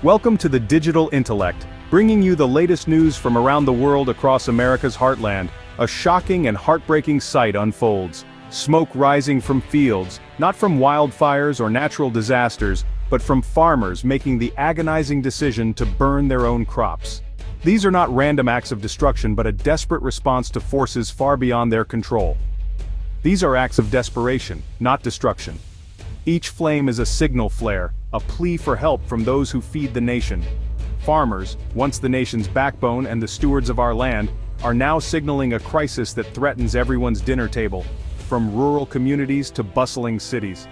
Welcome to the Digital Intellect, bringing you the latest news from around the world across America's heartland. A shocking and heartbreaking sight unfolds. Smoke rising from fields, not from wildfires or natural disasters, but from farmers making the agonizing decision to burn their own crops. These are not random acts of destruction but a desperate response to forces far beyond their control. These are acts of desperation, not destruction. Each flame is a signal flare, a plea for help from those who feed the nation. Farmers, once the nation's backbone and the stewards of our land, are now signaling a crisis that threatens everyone's dinner table, from rural communities to bustling cities.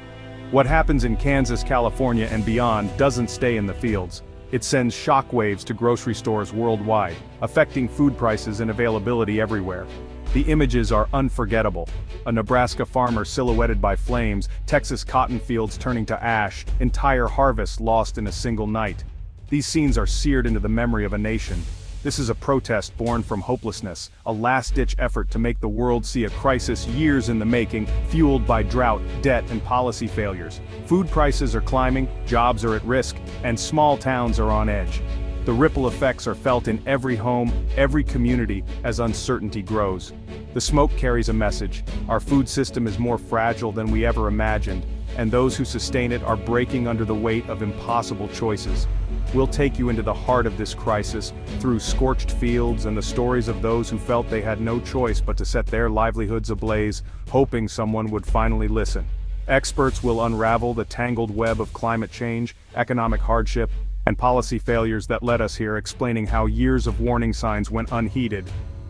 What happens in Kansas, California, and beyond doesn't stay in the fields. It sends shockwaves to grocery stores worldwide, affecting food prices and availability everywhere. The images are unforgettable. A Nebraska farmer silhouetted by flames, Texas cotton fields turning to ash, entire harvests lost in a single night. These scenes are seared into the memory of a nation. This is a protest born from hopelessness, a last-ditch effort to make the world see a crisis years in the making, fueled by drought, debt, and policy failures. Food prices are climbing, jobs are at risk, and small towns are on edge. The ripple effects are felt in every home, every community, as uncertainty grows. The smoke carries a message. Our food system is more fragile than we ever imagined, and those who sustain it are breaking under the weight of impossible choices. We'll take you into the heart of this crisis, through scorched fields and the stories of those who felt they had no choice but to set their livelihoods ablaze, hoping someone would finally listen. Experts will unravel the tangled web of climate change, economic hardship, and policy failures that led us here, explaining how years of warning signs went unheeded.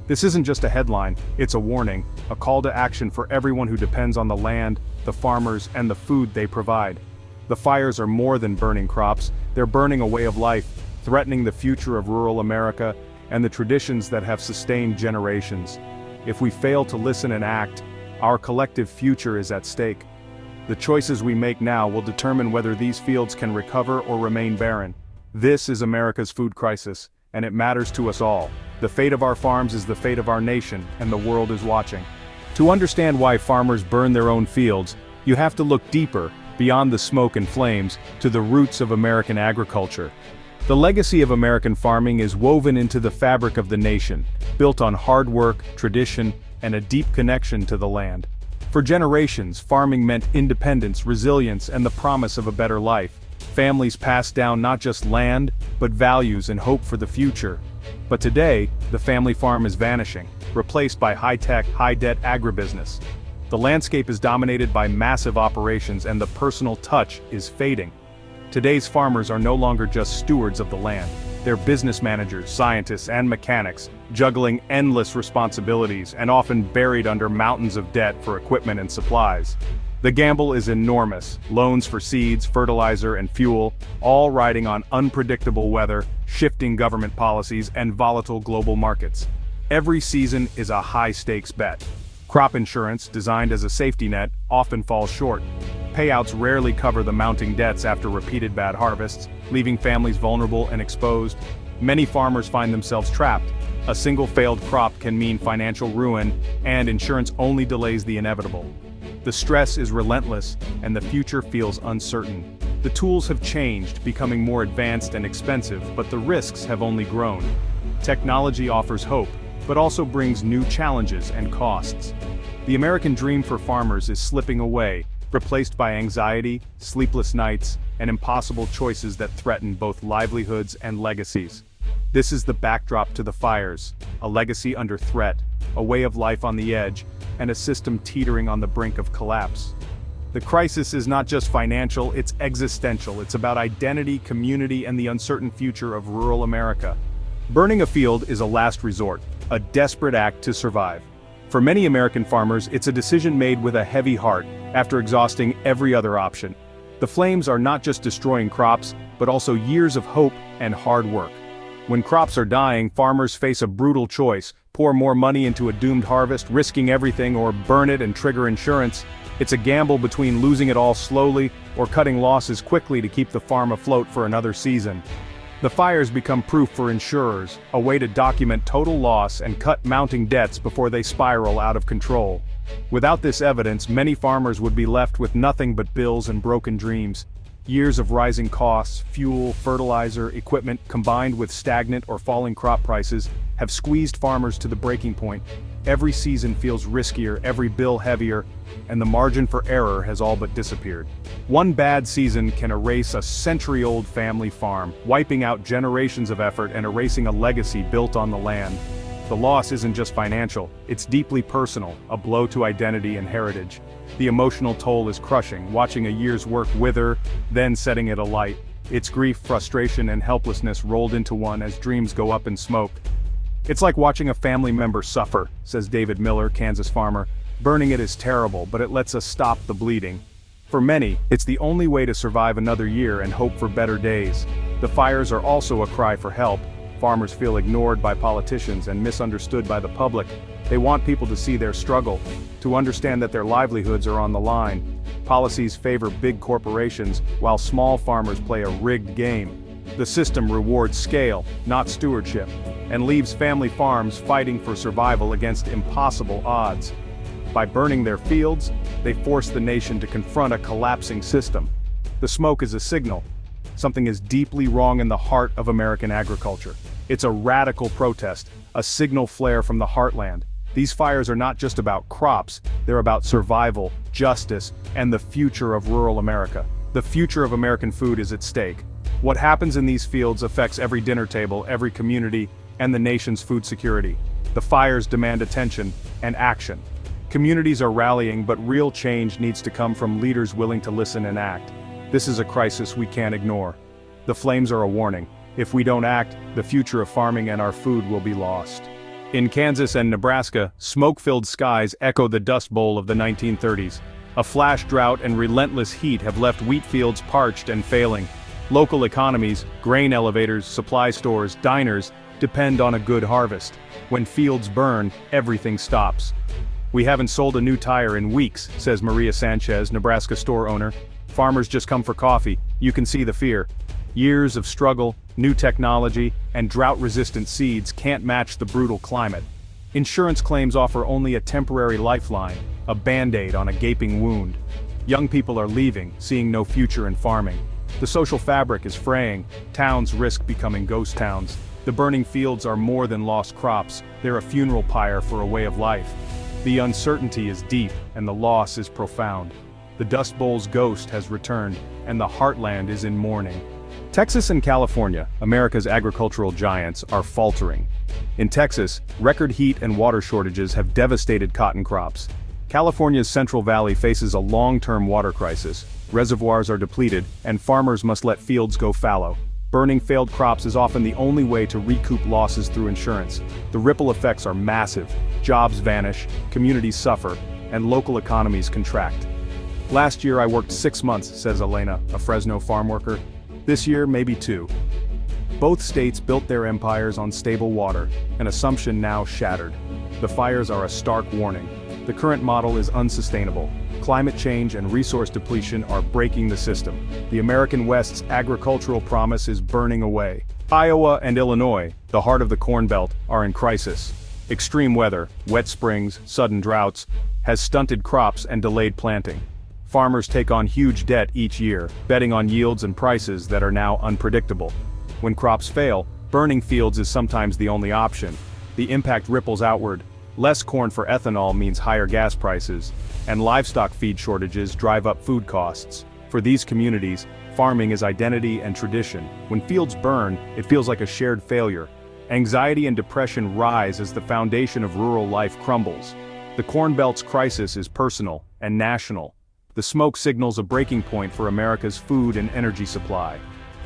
This isn't just a headline, it's a warning, a call to action for everyone who depends on the land, the farmers, and the food they provide. The fires are more than burning crops, they're burning a way of life, threatening the future of rural America and the traditions that have sustained generations. If we fail to listen and act, our collective future is at stake. The choices we make now will determine whether these fields can recover or remain barren. This is America's food crisis, and it matters to us all. The fate of our farms is the fate of our nation, and the world is watching. To understand why farmers burn their own fields, you have to look deeper, beyond the smoke and flames, to the roots of American agriculture. The legacy of American farming is woven into the fabric of the nation, built on hard work, tradition, and a deep connection to the land. For generations, farming meant independence, resilience, and the promise of a better life. Families passed down not just land, but values and hope for the future. But today, the family farm is vanishing, replaced by high-tech, high-debt agribusiness. The landscape is dominated by massive operations and the personal touch is fading. Today's farmers are no longer just stewards of the land. They're business managers, scientists, and mechanics, juggling endless responsibilities and often buried under mountains of debt for equipment and supplies. The gamble is enormous, loans for seeds, fertilizer, and fuel, all riding on unpredictable weather, shifting government policies, and volatile global markets. Every season is a high-stakes bet. Crop insurance, designed as a safety net, often falls short. Payouts rarely cover the mounting debts after repeated bad harvests, leaving families vulnerable and exposed. Many farmers find themselves trapped. A single failed crop can mean financial ruin, and insurance only delays the inevitable. The stress is relentless, and the future feels uncertain. The tools have changed, becoming more advanced and expensive, but the risks have only grown. Technology offers hope, but also brings new challenges and costs. The American dream for farmers is slipping away, replaced by anxiety, sleepless nights, and impossible choices that threaten both livelihoods and legacies. This is the backdrop to the fires, a legacy under threat, a way of life on the edge, and a system teetering on the brink of collapse. The crisis is not just financial, it's existential. It's about identity, community, and the uncertain future of rural America. Burning a field is a last resort, a desperate act to survive. For many American farmers, it's a decision made with a heavy heart, after exhausting every other option. The flames are not just destroying crops, but also years of hope and hard work. When crops are dying, farmers face a brutal choice: pour more money into a doomed harvest, risking everything, or burn it and trigger insurance. It's a gamble between losing it all slowly or cutting losses quickly to keep the farm afloat for another season. The fires become proof for insurers, a way to document total loss and cut mounting debts before they spiral out of control. Without this evidence, many farmers would be left with nothing but bills and broken dreams. Years of rising costs, fuel, fertilizer, equipment, combined with stagnant or falling crop prices, have squeezed farmers to the breaking point. Every season feels riskier, every bill heavier, and the margin for error has all but disappeared. One bad season can erase a century-old family farm, wiping out generations of effort and erasing a legacy built on the land. The loss isn't just financial, it's deeply personal, a blow to identity and heritage. The emotional toll is crushing, watching a year's work wither, then setting it alight. It's grief, frustration, and helplessness rolled into one as dreams go up in smoke. It's like watching a family member suffer, says David Miller, Kansas farmer. Burning it is terrible, but it lets us stop the bleeding. For many, it's the only way to survive another year and hope for better days. The fires are also a cry for help. Farmers feel ignored by politicians and misunderstood by the public. They want people to see their struggle, to understand that their livelihoods are on the line. Policies favor big corporations, while small farmers play a rigged game. The system rewards scale, not stewardship, and leaves family farms fighting for survival against impossible odds. By burning their fields, they force the nation to confront a collapsing system. The smoke is a signal. Something is deeply wrong in the heart of American agriculture. It's a radical protest, a signal flare from the heartland. These fires are not just about crops, they're about survival, justice, and the future of rural America. The future of American food is at stake. What happens in these fields affects every dinner table, every community, and the nation's food security. The fires demand attention and action. Communities are rallying, but real change needs to come from leaders willing to listen and act. This is a crisis we can't ignore. The flames are a warning. If we don't act, the future of farming and our food will be lost. In Kansas and Nebraska, smoke-filled skies echo the Dust Bowl of the 1930s. A flash drought and relentless heat have left wheat fields parched and failing. Local economies, grain elevators, supply stores, diners, depend on a good harvest. When fields burn, everything stops. "We haven't sold a new tire in weeks," says Maria Sanchez, Nebraska store owner. "Farmers just come for coffee, you can see the fear." Years of struggle, new technology, and drought-resistant seeds can't match the brutal climate. Insurance claims offer only a temporary lifeline, a band-aid on a gaping wound. Young people are leaving, seeing no future in farming. The social fabric is fraying, towns risk becoming ghost towns. The burning fields are more than lost crops, they're a funeral pyre for a way of life. The uncertainty is deep, and the loss is profound. The Dust Bowl's ghost has returned, and the heartland is in mourning. Texas and California, America's agricultural giants, are faltering. In Texas, record heat and water shortages have devastated cotton crops. California's Central Valley faces a long-term water crisis. Reservoirs are depleted, and farmers must let fields go fallow. Burning failed crops is often the only way to recoup losses through insurance. The ripple effects are massive. Jobs vanish, communities suffer, and local economies contract. "Last year I worked 6 months," says Elena, a Fresno farm worker. "This year, maybe 2. Both states built their empires on stable water, an assumption now shattered. The fires are a stark warning. The current model is unsustainable. Climate change and resource depletion are breaking the system. The American West's agricultural promise is burning away. Iowa and Illinois, the heart of the Corn Belt, are in crisis. Extreme weather, wet springs, sudden droughts, has stunted crops and delayed planting. Farmers take on huge debt each year, betting on yields and prices that are now unpredictable. When crops fail, burning fields is sometimes the only option. The impact ripples outward. Less corn for ethanol means higher gas prices, and livestock feed shortages drive up food costs. For these communities, farming is identity and tradition. When fields burn, it feels like a shared failure. Anxiety and depression rise as the foundation of rural life crumbles. The Corn Belt's crisis is personal and national. The smoke signals a breaking point for America's food and energy supply.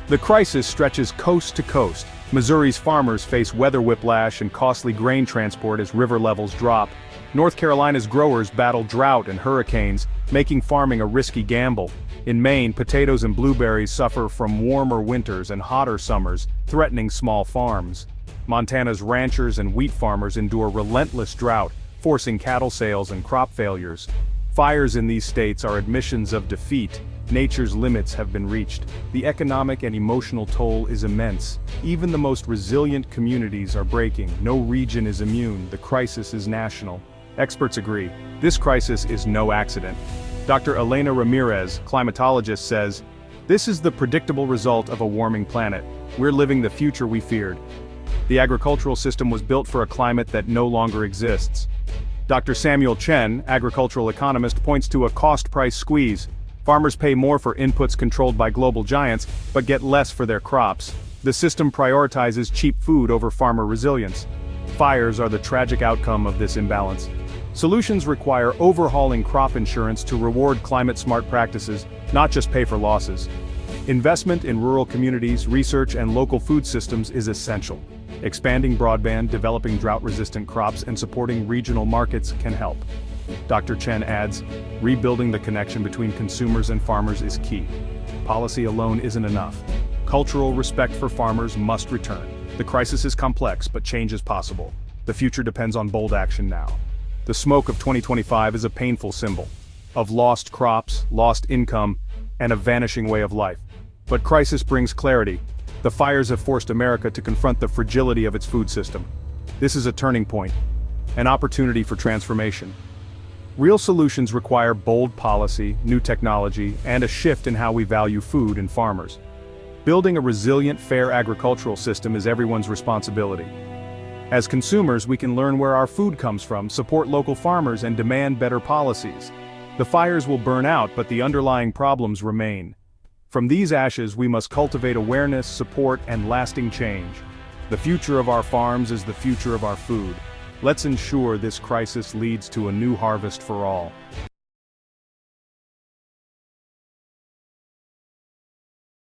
The crisis stretches coast to coast. Missouri's farmers face weather whiplash and costly grain transport as river levels drop. North Carolina's growers battle drought and hurricanes, making farming a risky gamble. In Maine, potatoes and blueberries suffer from warmer winters and hotter summers, threatening small farms. Montana's ranchers and wheat farmers endure relentless drought, forcing cattle sales and crop failures. Fires in these states are admissions of defeat. Nature's limits have been reached. The economic and emotional toll is immense. Even the most resilient communities are breaking. No region is immune. The crisis is national. Experts agree. This crisis is no accident. Dr. Elena Ramirez, climatologist, says, This is the predictable result of a warming planet. We're living the future we feared. The agricultural system was built for a climate that no longer exists. Dr. Samuel Chen, agricultural economist, points to a cost-price squeeze. Farmers pay more for inputs controlled by global giants, but get less for their crops. The system prioritizes cheap food over farmer resilience. Fires are the tragic outcome of this imbalance. Solutions require overhauling crop insurance to reward climate-smart practices, not just pay for losses. Investment in rural communities, research, and local food systems is essential. Expanding broadband, developing drought-resistant crops, and supporting regional markets can help. Dr. Chen adds, rebuilding the connection between consumers and farmers is key. Policy alone isn't enough. Cultural respect for farmers must return. The crisis is complex, but change is possible. The future depends on bold action now. The smoke of 2025 is a painful symbol of lost crops, lost income, and a vanishing way of life. But crisis brings clarity. The fires have forced America to confront the fragility of its food system. This is a turning point, an opportunity for transformation. Real solutions require bold policy, new technology, and a shift in how we value food and farmers. Building a resilient, fair agricultural system is everyone's responsibility. As consumers, we can learn where our food comes from, support local farmers, and demand better policies. The fires will burn out, but the underlying problems remain. From these ashes, we must cultivate awareness, support, and lasting change. The future of our farms is the future of our food. Let's ensure this crisis leads to a new harvest for all.